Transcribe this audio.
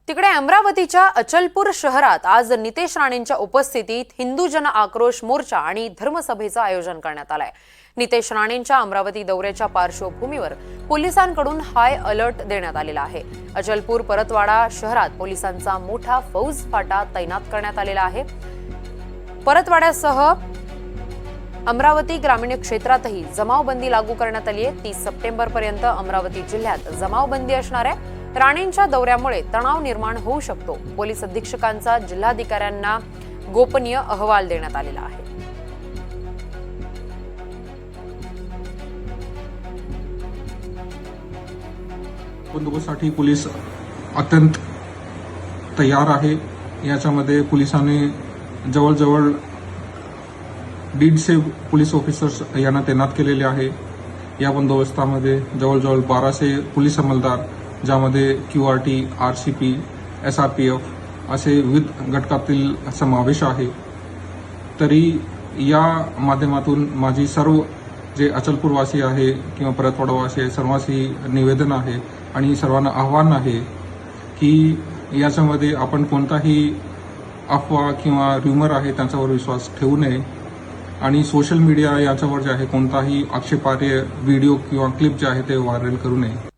तिकडे अमरावतीच्या अचलपूर शहरात आज नितेश राणेंच्या उपस्थितीत हिंदू जन आक्रोश मोर्चा आणि धर्मसभेचं आयोजन करण्यात आलंय। नितेश राणेंच्या अमरावती दौऱ्याच्या पार्श्वभूमीवर पोलिसांकडून हाय अलर्ट देण्यात आलेला आहे। अचलपूर परतवाडा शहरात पोलिसांचा मोठा फौज फाटा तैनात करण्यात आलेला आहे। परतवाड्यासह अमरावती ग्रामीण क्षेत्रातही जमावबंदी लागू करण्यात आली आहे। 30 सप्टेंबरपर्यंत अमरावती जिल्ह्यात जमावबंदी असणार आहे। राणेंच्या दौऱ्यामुळे तणाव निर्माण होऊ शकतो। पोलीस अधीक्षकांचा जिल्हाधिकाऱ्यांना गोपनीय अहवाल देण्यात आलेला आहे। बंदोबस्तासाठी पोलीस अत्यंत तयार आहे। याच्यामध्ये पोलिसांनी जवळजवळ 150 पोलीस ऑफिसर्स यांना तैनात केलेले आहे। या बंदोबस्तामध्ये जवळजवळ 1200 पोलीस अंमलदार, ज्यामध्ये QRT, RCP, SRPF असे विविध घटकातील समावेश आहे। तरी या माध्यमातून माझी सर्व जे अचलपूरवासी आहे किंवा परतवाडावासी आहे सर्वांशी निवेदन आहे आणि सर्वांना आव्हान आहे की याच्यामध्ये आपण कोणताही अफवा किंवा र्युमर आहे त्यांच्यावर विश्वास ठेवू नये आणि सोशल मीडिया याच्यावर जे आहे कोणताही आक्षेपार्ह व्हिडिओ किंवा क्लिप जे आहे ते व्हायरल करू नये।